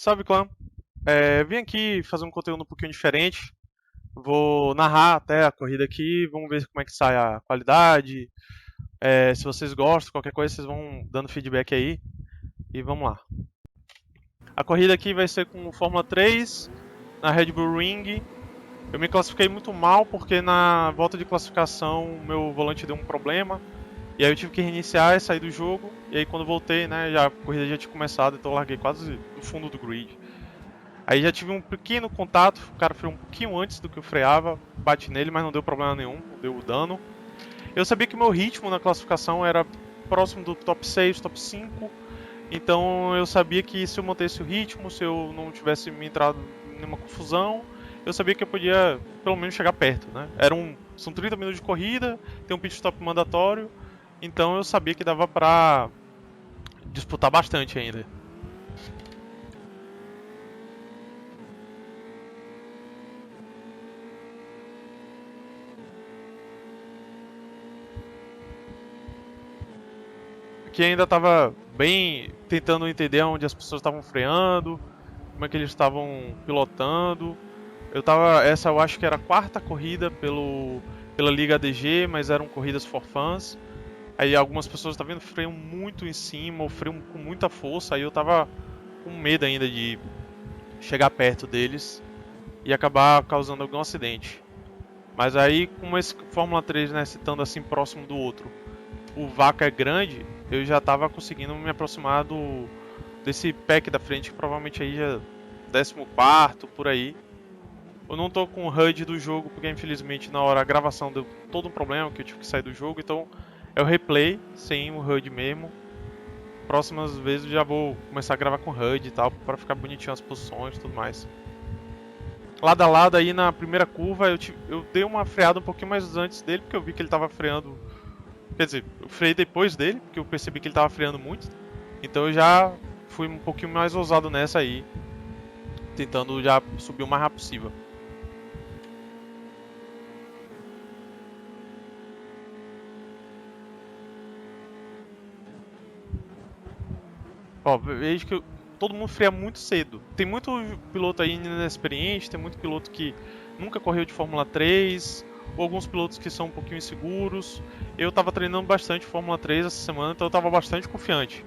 Salve, clã. Vim aqui fazer um conteúdo um pouquinho diferente. Vou narrar até a corrida aqui, vamos ver como é que sai a qualidade. Se vocês gostam, qualquer coisa, vocês vão dando feedback aí. E vamos lá. A corrida aqui vai ser com Fórmula 3 na Red Bull Ring. Eu me classifiquei muito mal porque na volta de classificação o meu volante deu um problema. E aí eu tive que reiniciar e sair do jogo. E aí quando voltei, né, a corrida já tinha começado, então eu larguei quase no fundo do grid. Aí já tive um pequeno contato, o cara freou um pouquinho antes do que eu freava, bati nele, mas não deu problema nenhum, não deu dano. Eu sabia que o meu ritmo na classificação era próximo do top 6, top 5, então eu sabia que se eu mantesse o ritmo, se eu não tivesse me entrado em nenhuma confusão, eu sabia que eu podia pelo menos chegar perto, né? São 30 minutos de corrida, tem um pit stop mandatório, então eu sabia que dava pra disputar bastante ainda. Que ainda estava bem tentando entender onde as pessoas estavam freando, como é que eles estavam pilotando. Essa eu acho que era a quarta corrida pela Liga ADG, mas eram corridas for fans. Aí algumas pessoas tá vendo freiam muito em cima, ou freiam com muita força, aí eu tava com medo ainda de chegar perto deles e acabar causando algum acidente. Mas aí, como esse Fórmula 3, né, citando assim próximo do outro, o vácuo é grande, eu já tava conseguindo me aproximar desse pack da frente, que provavelmente aí já 14º, por aí. Eu não tô com o HUD do jogo, porque infelizmente na hora a gravação deu todo um problema, que eu tive que sair do jogo, então é o replay, sem o HUD mesmo. Próximas vezes eu já vou começar a gravar com HUD e tal, para ficar bonitinho as posições e tudo mais. Lado a lado aí na primeira curva, eu dei uma freada um pouquinho mais antes dele, porque eu vi que ele tava freando. Quer dizer, eu freiei depois dele, porque eu percebi que ele tava freando muito. Então eu já fui um pouquinho mais ousado nessa aí, tentando já subir o mais rápido possível. Ó, vejo que todo mundo freia muito cedo. Tem muito piloto aí inexperiente, tem muito piloto que nunca correu de Fórmula 3, ou alguns pilotos que são um pouquinho inseguros. Eu tava treinando bastante Fórmula 3 essa semana, então eu tava bastante confiante.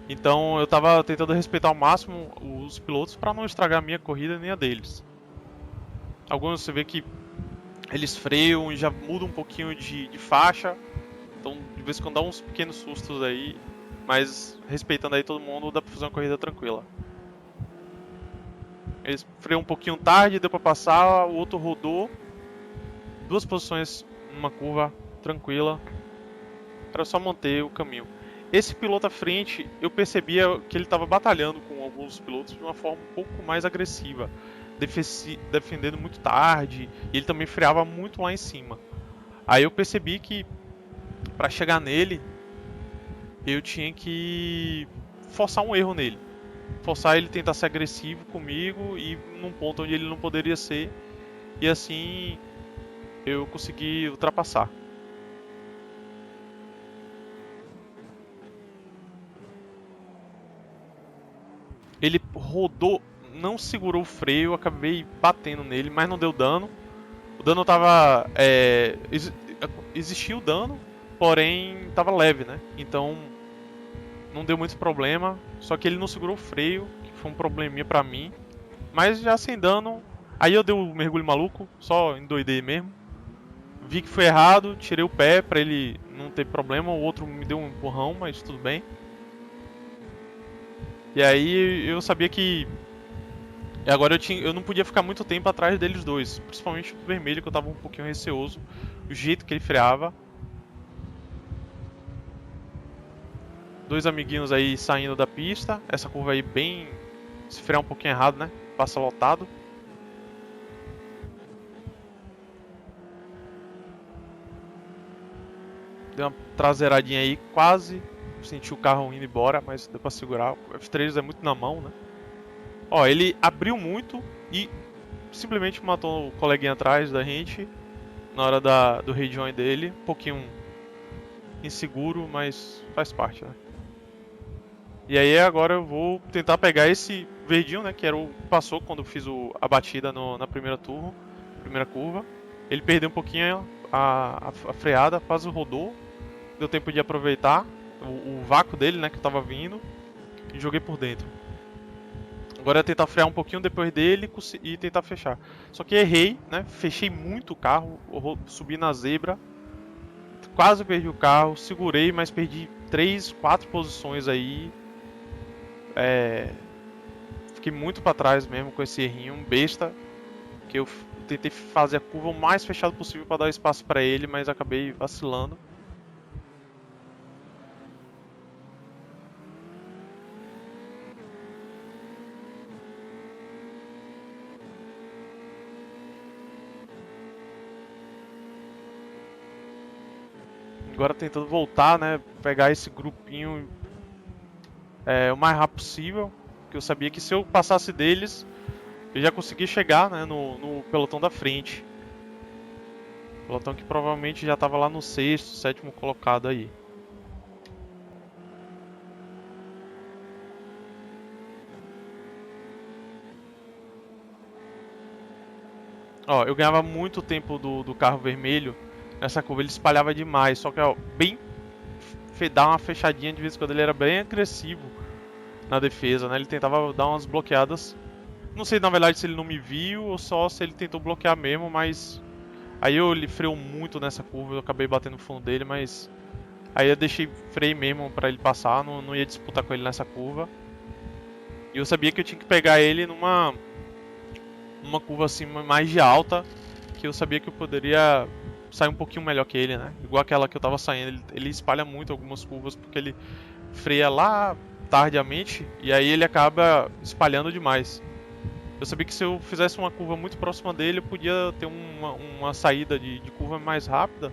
Então eu tava tentando respeitar ao máximo os pilotos para não estragar a minha corrida nem a deles. Alguns você vê que eles freiam e já mudam um pouquinho de faixa. Então, de vez em quando dá uns pequenos sustos aí. Mas respeitando aí todo mundo, dá pra fazer uma corrida tranquila. Eles freiam um pouquinho tarde, deu pra passar, o outro rodou. Duas posições numa curva tranquila. Era só manter o caminho. Esse piloto à frente, eu percebia que ele estava batalhando com alguns pilotos de uma forma um pouco mais agressiva. Defendendo muito tarde. E ele também freava muito lá em cima. Aí eu percebi que para chegar nele, eu tinha que forçar um erro nele. Forçar ele a tentar ser agressivo comigo e num ponto onde ele não poderia ser. E assim eu consegui ultrapassar. Ele rodou, não segurou o freio, eu acabei batendo nele, mas não deu dano. O dano tava. Existia o dano, porém tava leve, né? Então não deu muito problema. Só que ele não segurou o freio, que foi um probleminha pra mim. Mas já sem dano. Aí eu dei um mergulho maluco, só endoidei mesmo. Vi que foi errado, tirei o pé pra ele não ter problema. O outro me deu um empurrão, mas tudo bem. E aí eu sabia que agora eu não podia ficar muito tempo atrás deles dois, principalmente do vermelho, que eu tava um pouquinho receoso do jeito que ele freava. Dois amiguinhos aí saindo da pista, essa curva aí bem. Se frear um pouquinho errado, né? Passa lotado. Deu uma traseiradinha aí, quase senti o carro indo embora, mas deu pra segurar. O F3 é muito na mão, né? Ó, ele abriu muito e simplesmente matou o coleguinha atrás da gente na hora do rejoin dele. Um pouquinho inseguro, mas faz parte, né? E aí agora eu vou tentar pegar esse verdinho, né, que era o que passou quando eu fiz a batida na primeira primeira curva. Ele perdeu um pouquinho a freada, quase rodou. Deu tempo de aproveitar o vácuo dele, né, que eu tava vindo, e joguei por dentro. Agora é tentar frear um pouquinho depois dele e tentar fechar. Só que errei, né? Fechei muito o carro, subi na zebra, quase perdi o carro, segurei, mas perdi 3, 4 posições aí. Fiquei muito para trás mesmo com esse errinho besta, que eu tentei fazer a curva o mais fechado possível para dar espaço para ele, mas acabei vacilando. Agora tentando voltar, né? Pegar esse grupinho o mais rápido possível, que eu sabia que se eu passasse deles, eu já consegui chegar, né, no pelotão da frente. Pelotão que provavelmente já estava lá no sexto, sétimo colocado aí. Ó, eu ganhava muito tempo do carro vermelho. Nessa curva ele espalhava demais, só que ó, bem dar uma fechadinha de vez em quando, ele era bem agressivo na defesa, né? Ele tentava dar umas bloqueadas. Não sei na verdade se ele não me viu ou só se ele tentou bloquear mesmo, mas aí ele freou muito nessa curva, eu acabei batendo no fundo dele, mas aí eu deixei freio mesmo pra ele passar, não ia disputar com ele nessa curva. E eu sabia que eu tinha que pegar ele numa curva assim mais de alta, que eu sabia que eu poderia sair um pouquinho melhor que ele, né? Igual aquela que eu tava saindo, ele espalha muito algumas curvas porque ele freia lá tardiamente e aí ele acaba espalhando demais. Eu sabia que se eu fizesse uma curva muito próxima dele, eu podia ter uma saída de curva mais rápida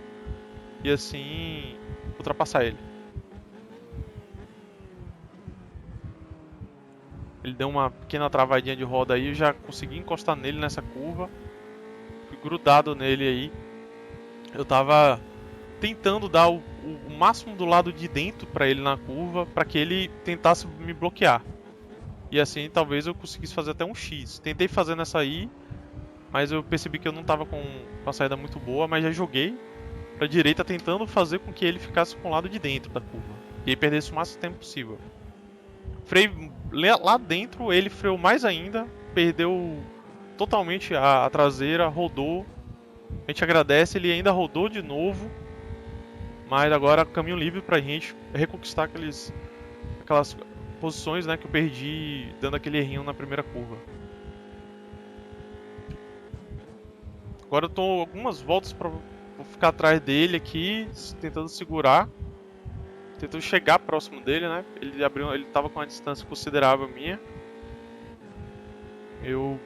e assim ultrapassar ele. Ele deu uma pequena travadinha de roda aí, eu já consegui encostar nele nessa curva. Fui grudado nele aí. Eu tava tentando dar o máximo do lado de dentro para ele na curva, para que ele tentasse me bloquear. E assim talvez eu conseguisse fazer até um X. Tentei fazer nessa aí, mas eu percebi que eu não tava com a saída muito boa, mas já joguei pra direita tentando fazer com que ele ficasse com o lado de dentro da curva. E aí perdesse o máximo tempo possível. Freio lá dentro, ele freou mais ainda, perdeu totalmente a traseira, rodou. A gente agradece, ele ainda rodou de novo. Mas agora caminho livre pra gente reconquistar aquelas posições, né, que eu perdi dando aquele errinho na primeira curva. Agora eu tô algumas voltas pra ficar atrás dele aqui, tentando segurar. Tentando chegar próximo dele, né? Ele tava com uma distância considerável minha. Eu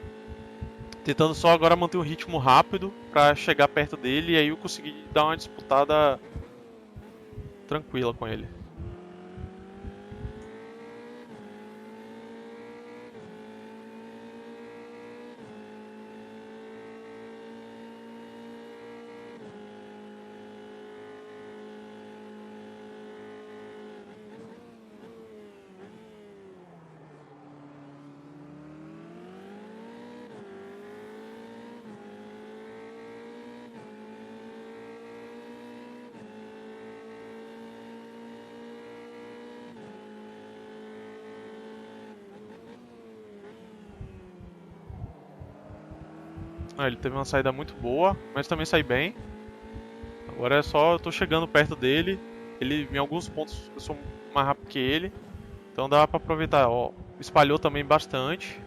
tentando só agora manter um ritmo rápido pra chegar perto dele e aí eu consegui dar uma disputada tranquila com ele. Ele teve uma saída muito boa, mas também saí bem. Agora é só eu tô chegando perto dele. Ele em alguns pontos eu sou mais rápido que ele. Então dá pra aproveitar, ó. Espalhou também bastante.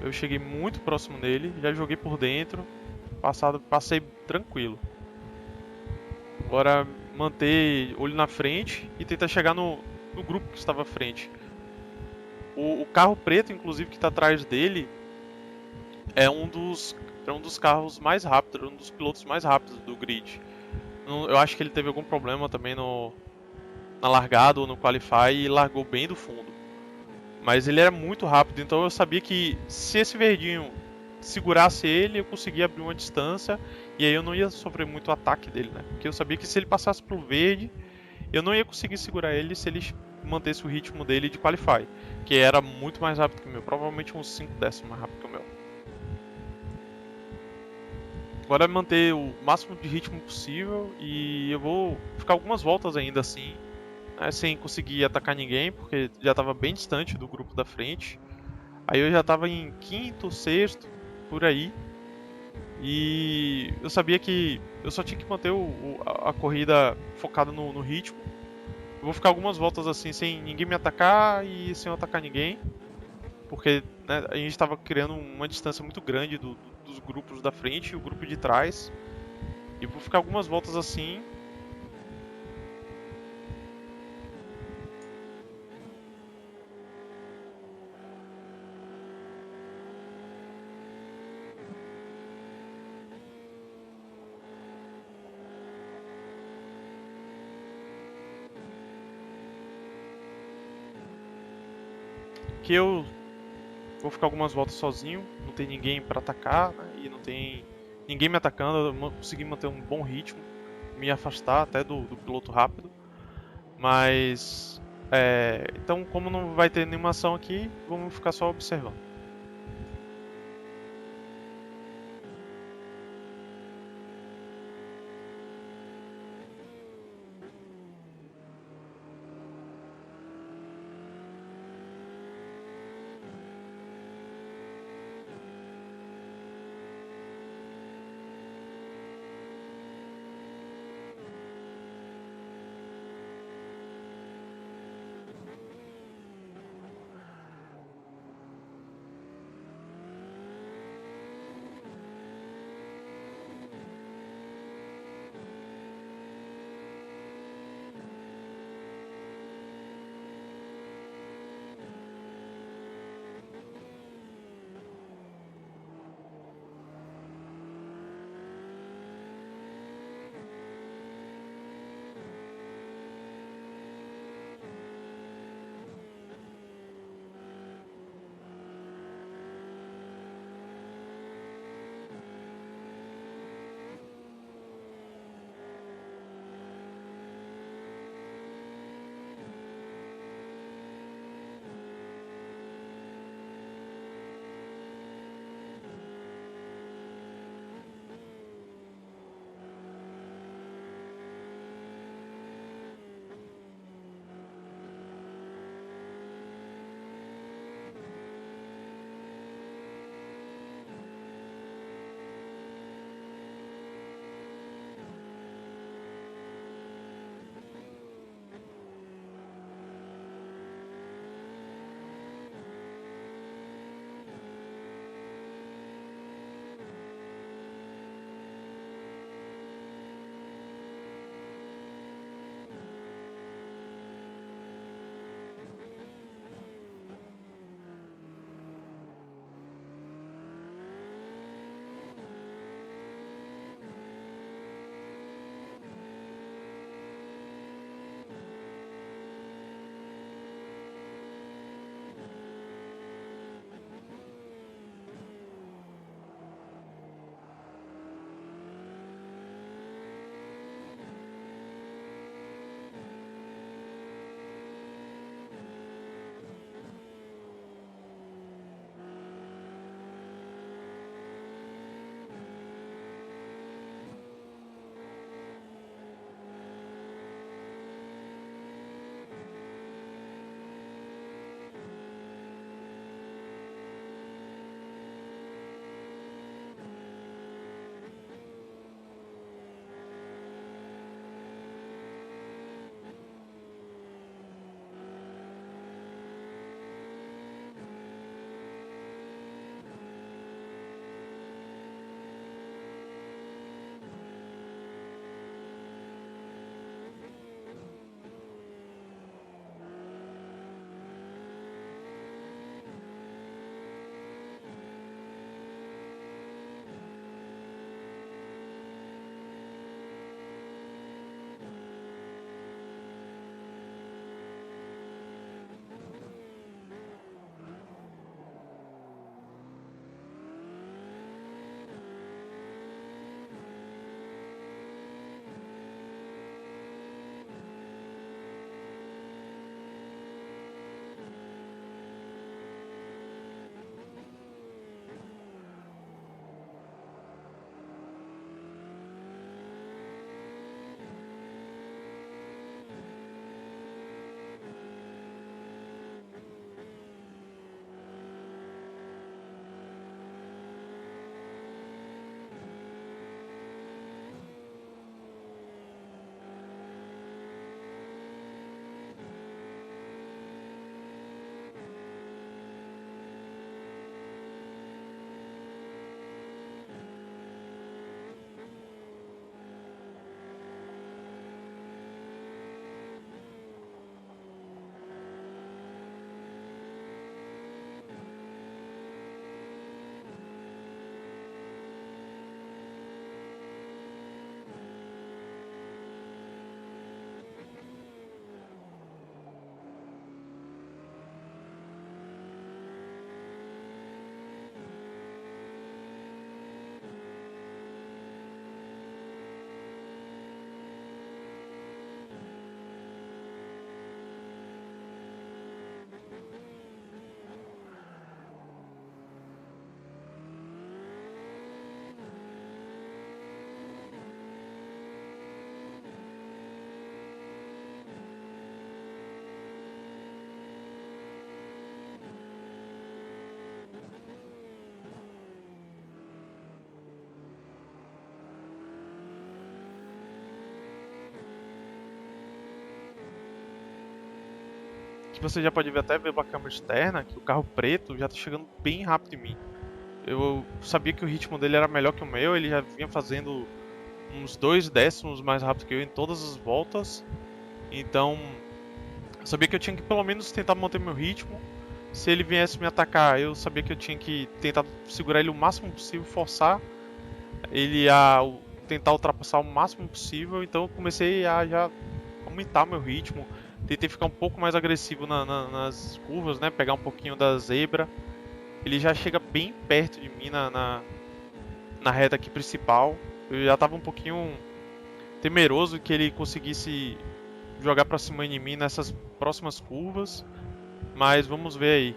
Eu cheguei muito próximo dele, já joguei por dentro. Passei tranquilo. Agora manter olho na frente e tentar chegar no grupo que estava à frente. O carro preto, inclusive, que está atrás dele, é um dos carros mais rápidos, um dos pilotos mais rápidos do grid. Eu acho que ele teve algum problema também na largada ou no qualify e largou bem do fundo. Mas ele era muito rápido, então eu sabia que se esse verdinho segurasse ele, eu conseguia abrir uma distância e aí eu não ia sofrer muito o ataque dele, né? Porque eu sabia que se ele passasse pro verde, eu não ia conseguir segurar ele se ele mantesse o ritmo dele de Qualify, que era muito mais rápido que o meu, provavelmente uns 5 décimos mais rápido que o meu. Agora é manter o máximo de ritmo possível e eu vou ficar algumas voltas ainda assim, né, sem conseguir atacar ninguém, porque já estava bem distante do grupo da frente. Aí eu já estava em quinto, sexto, por aí. E eu sabia que eu só tinha que manter a corrida focada no ritmo. Eu vou ficar algumas voltas assim sem ninguém me atacar e sem eu atacar ninguém, porque né, a gente estava criando uma distância muito grande dos grupos da frente e o grupo de trás. E vou ficar algumas voltas assim. Que eu vou ficar algumas voltas sozinho, não tem ninguém para atacar, né, e não tem ninguém me atacando, eu consegui manter um bom ritmo, me afastar até do piloto rápido. Mas então, como não vai ter nenhuma ação aqui, vamos ficar só observando. aqui você já pode ver até ver pela câmera externa que o carro preto já tá chegando bem rápido em mim. Eu sabia que o ritmo dele era melhor que o meu, ele já vinha fazendo uns 2 décimos mais rápido que eu em todas as voltas. Então, eu sabia que eu tinha que pelo menos tentar manter meu ritmo. Se ele viesse me atacar, eu sabia que eu tinha que tentar segurar ele o máximo possível, forçar ele a tentar ultrapassar o máximo possível. Então eu comecei a já aumentar meu ritmo. Tentei ficar um pouco mais agressivo nas curvas, né? Pegar um pouquinho da zebra. Ele já chega bem perto de mim na reta aqui principal. Eu já estava um pouquinho temeroso que ele conseguisse jogar pra cima de mim nessas próximas curvas. Mas vamos ver aí.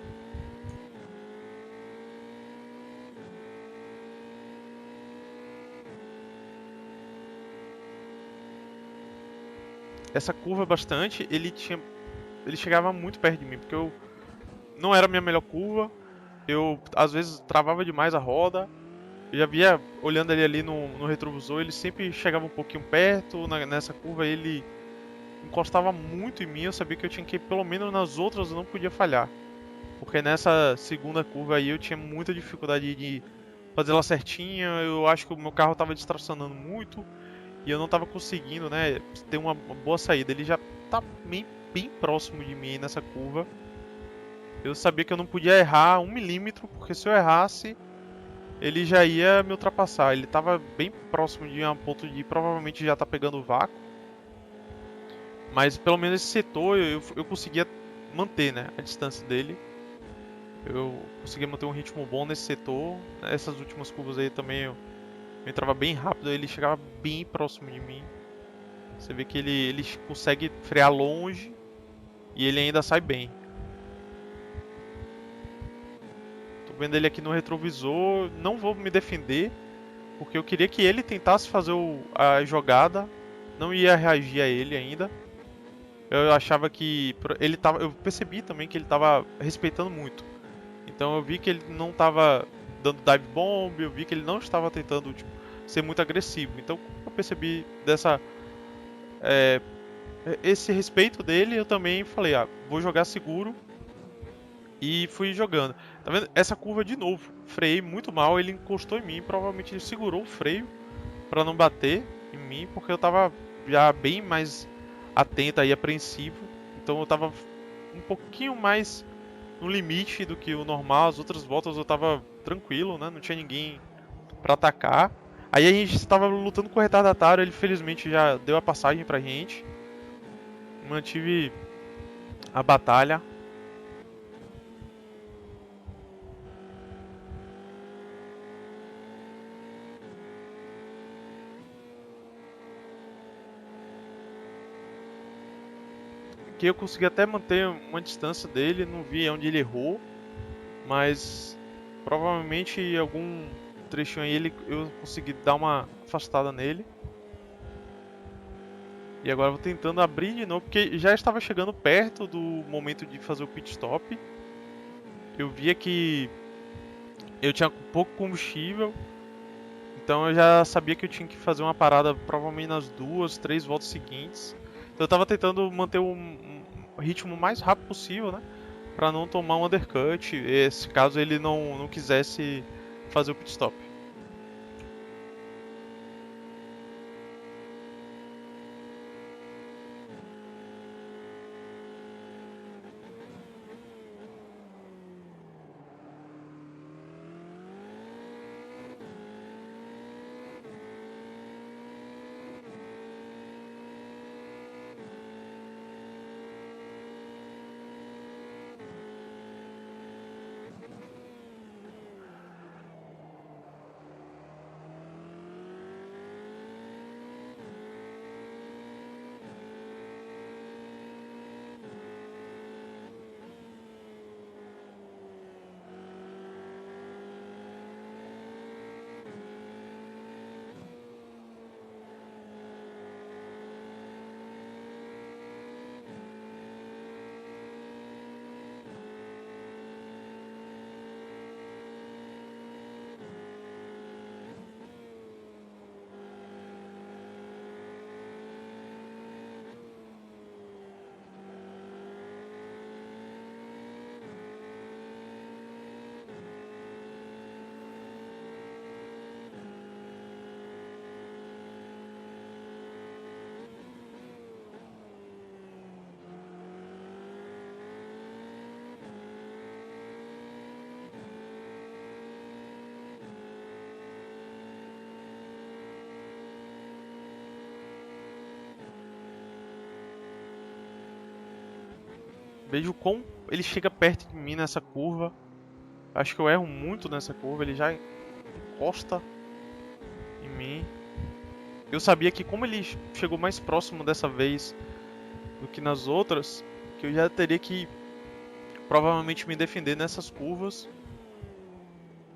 Essa curva bastante, ele chegava muito perto de mim, porque eu não era a minha melhor curva. Eu às vezes travava demais a roda. Eu já via olhando ele ali no retrovisor, ele sempre chegava um pouquinho perto. Nessa curva ele encostava muito em mim. Eu sabia que eu tinha que ir pelo menos nas outras, eu não podia falhar. Porque nessa segunda curva aí eu tinha muita dificuldade de fazer ela certinha. Eu acho que o meu carro estava distracionando muito e eu não estava conseguindo, né, ter uma boa saída. Ele já tá bem próximo de mim nessa curva. Eu sabia que eu não podia errar 1 milímetro, porque se eu errasse, ele já ia me ultrapassar. Ele estava bem próximo de um ponto de provavelmente já tá pegando o vácuo. Mas pelo menos esse setor eu conseguia manter, né, a distância dele. Eu conseguia manter um ritmo bom nesse setor. Essas últimas curvas aí também eu entrava bem rápido, ele chegava bem próximo de mim. Você vê que ele consegue frear longe e ele ainda sai bem. Tô vendo ele aqui no retrovisor, não vou me defender, porque eu queria que ele tentasse fazer a jogada, não ia reagir a ele ainda. Eu achava que ele tava, eu percebi também que ele tava respeitando muito. Então eu vi que ele não tava dando dive bomb, eu vi que ele não estava tentando tipo, ser muito agressivo. Então eu percebi é, esse respeito dele, eu também falei, vou jogar seguro e fui jogando. Tá vendo? Essa curva de novo, freiei muito mal, ele encostou em mim, provavelmente ele segurou o freio para não bater em mim, porque eu tava já bem mais atento e apreensivo. Então eu tava um pouquinho mais no limite do que o normal. As outras voltas eu tava tranquilo, né? Não tinha ninguém para atacar. Aí a gente estava lutando com o retardatário, ele felizmente já deu a passagem pra gente. Mantive a batalha. Que eu consegui até manter uma distância dele, não vi onde ele errou, mas provavelmente em algum trechinho aí eu consegui dar uma afastada nele. E agora eu vou tentando abrir de novo, porque já estava chegando perto do momento de fazer o pit stop. Eu via que eu tinha pouco combustível, então eu já sabia que eu tinha que fazer uma parada provavelmente nas 2, 3 voltas seguintes. Então eu estava tentando manter um ritmo mais rápido possível, né? Para não tomar um undercut, se caso ele não quisesse fazer o pit stop. Vejo como ele chega perto de mim nessa curva. Acho que eu erro muito nessa curva, ele já encosta em mim. Eu sabia que como ele chegou mais próximo dessa vez do que nas outras, que eu já teria que provavelmente me defender nessas curvas.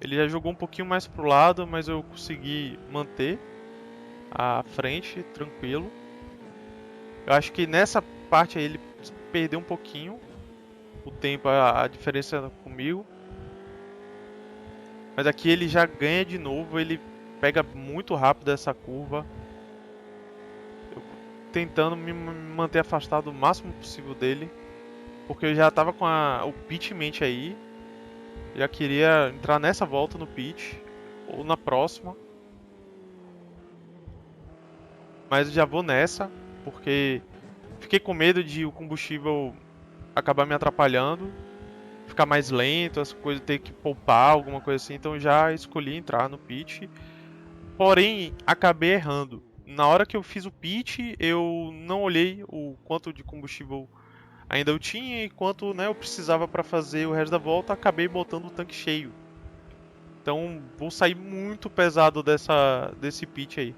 Ele já jogou um pouquinho mais pro lado, mas eu consegui manter a frente tranquilo. Eu acho que nessa parte aí ele perdeu um pouquinho o tempo, a diferença comigo. Mas aqui ele já ganha de novo, ele pega muito rápido essa curva. Eu tentando me manter afastado o máximo possível dele. Porque eu já tava com o pit em mente aí. Já queria entrar nessa volta no pit. Ou na próxima. Mas eu já vou nessa. Porque fiquei com medo de o combustível acabar me atrapalhando. Ficar mais lento, as coisas, ter que poupar, alguma coisa assim. Então já escolhi entrar no pit. Porém, acabei errando. Na hora que eu fiz o pit, eu não olhei o quanto de combustível ainda eu tinha e quanto, né, eu precisava para fazer o resto da volta. Acabei botando o tanque cheio. Então vou sair muito pesado desse pit aí.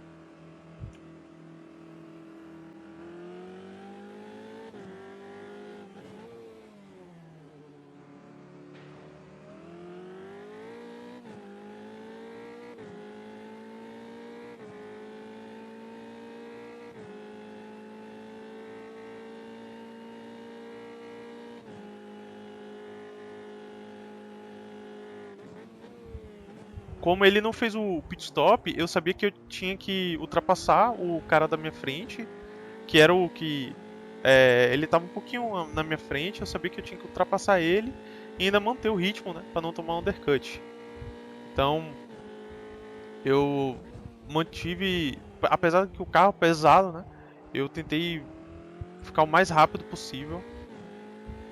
Como ele não fez o pit stop, eu sabia que eu tinha que ultrapassar o cara da minha frente, que era o que ele estava um pouquinho na minha frente. Eu sabia que eu tinha que ultrapassar ele e ainda manter o ritmo, né, para não tomar um undercut. Então eu mantive, apesar de que o carro é pesado, né, eu tentei ficar o mais rápido possível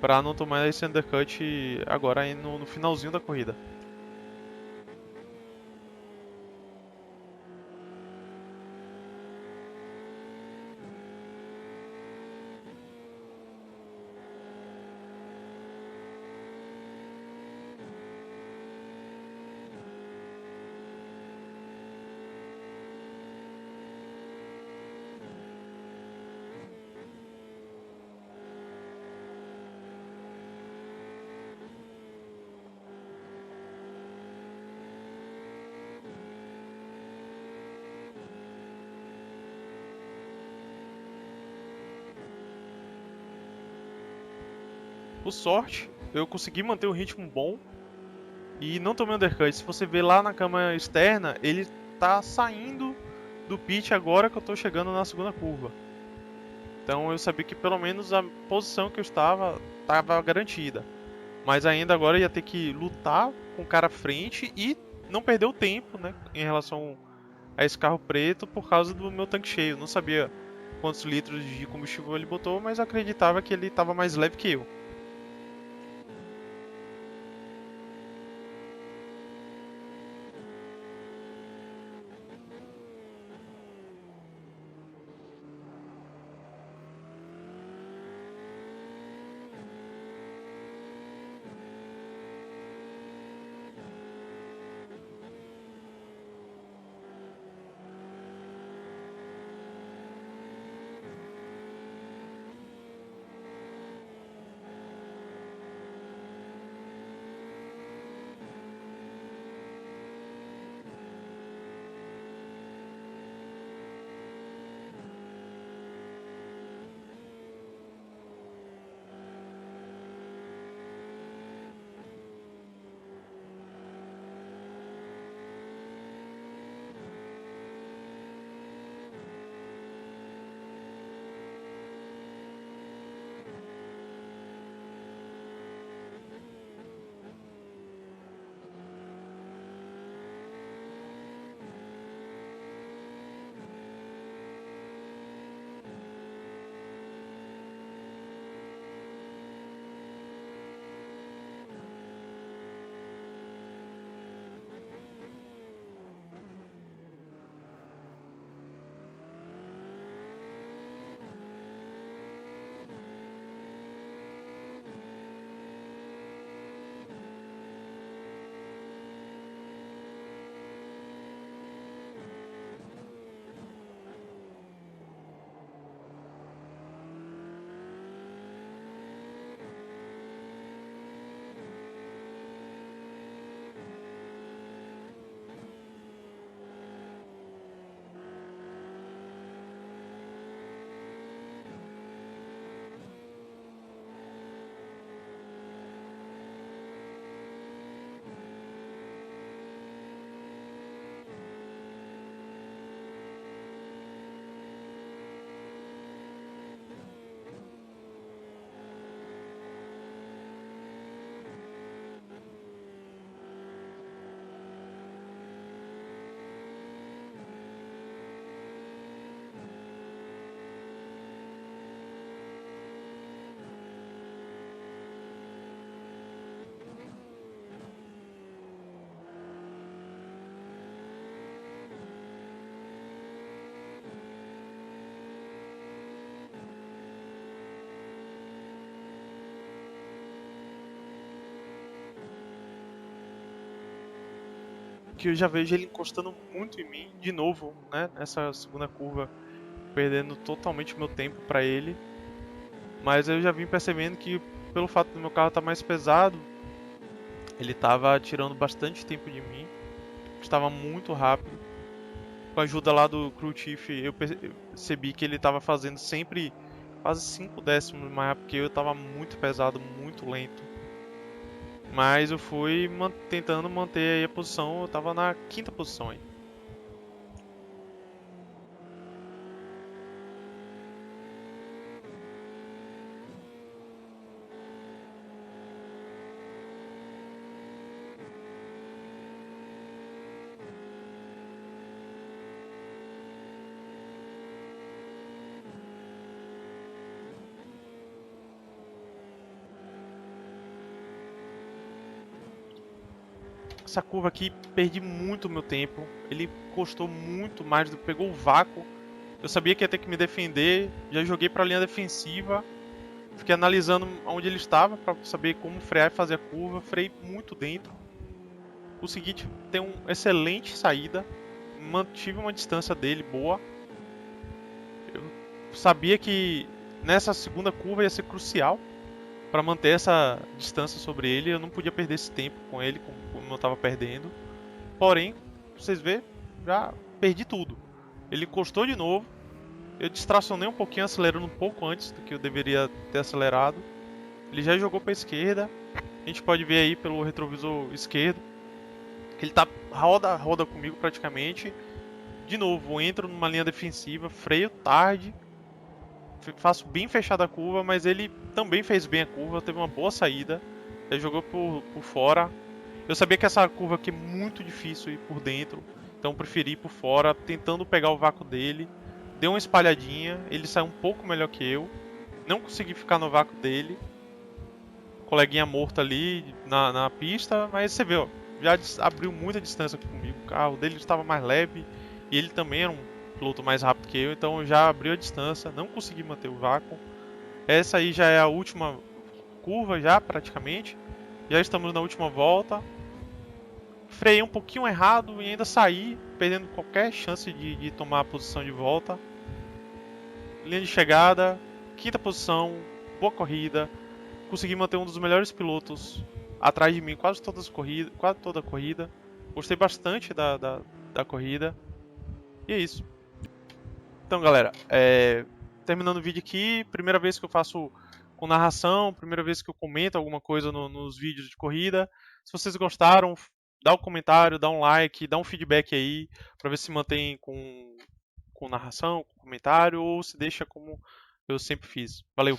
para não tomar esse undercut agora aí no finalzinho da corrida. Por sorte, eu consegui manter um ritmo bom e não tomei undercut. Se você ver lá na câmera externa, ele tá saindo do pit agora que eu tô chegando na segunda curva. Então eu sabia que pelo menos a posição que eu estava garantida. Mas ainda agora eu ia ter que lutar com o cara à frente e não perder o tempo, né, em relação a esse carro preto por causa do meu tanque cheio. Eu não sabia quantos litros de combustível ele botou, mas acreditava que ele estava mais leve que eu. que eu já vejo ele encostando muito em mim, de novo, né? Nessa segunda curva, perdendo totalmente o meu tempo para ele. Mas eu já vim percebendo que, pelo fato do meu carro estar mais pesado, ele estava tirando bastante tempo de mim, estava muito rápido. Com a ajuda lá do Crew Chief, eu percebi que ele estava fazendo sempre quase 5 décimos mais rápido que eu estava muito pesado, muito lento. Mas eu fui tentando manter aí a posição, eu estava na quinta posição aí. Essa curva aqui, perdi muito meu tempo. Ele custou muito mais, pegou o vácuo. Eu sabia que ia ter que me defender, já joguei para a linha defensiva. Fiquei analisando onde ele estava para saber como frear e fazer a curva. Freiei muito dentro. Consegui ter uma excelente saída. Mantive uma distância dele boa. Eu sabia que nessa segunda curva ia ser crucial para manter essa distância sobre ele. Eu não podia perder esse tempo com ele como eu estava perdendo. Porém, vocês vê, já perdi tudo. Ele encostou de novo. Eu distracionei um pouquinho, acelerando um pouco antes do que eu deveria ter acelerado. Ele já jogou para a esquerda. A gente pode ver aí pelo retrovisor esquerdo que ele tá roda a roda comigo praticamente. De novo, entro numa linha defensiva, freio tarde, faço bem fechada a curva, mas ele também fez bem a curva, teve uma boa saída. Ele jogou por fora. Eu sabia que essa curva aqui é muito difícil ir por dentro, então preferi ir por fora, tentando pegar o vácuo dele. Deu uma espalhadinha, ele saiu um pouco melhor que eu. Não consegui ficar no vácuo dele. Coleguinha morto ali na pista, mas você vê, ó, já abriu muita distância comigo. O carro dele estava mais leve e ele também era um piloto mais rápido que eu, então já abriu a distância, não consegui manter o vácuo. Essa aí já é a última curva já praticamente. Já estamos na última volta. Freiei um pouquinho errado e ainda saí, perdendo qualquer chance de tomar a posição de volta. Linha de chegada, quinta posição, boa corrida. Consegui manter um dos melhores pilotos atrás de mim quase toda a corrida. Gostei bastante da corrida. E é isso. Então, galera, terminando o vídeo aqui, primeira vez que eu faço com narração, primeira vez que eu comento alguma coisa nos vídeos de corrida. Se vocês gostaram, dá um comentário, dá um like, dá um feedback aí, para ver se mantém com narração, com comentário, ou se deixa como eu sempre fiz. Valeu!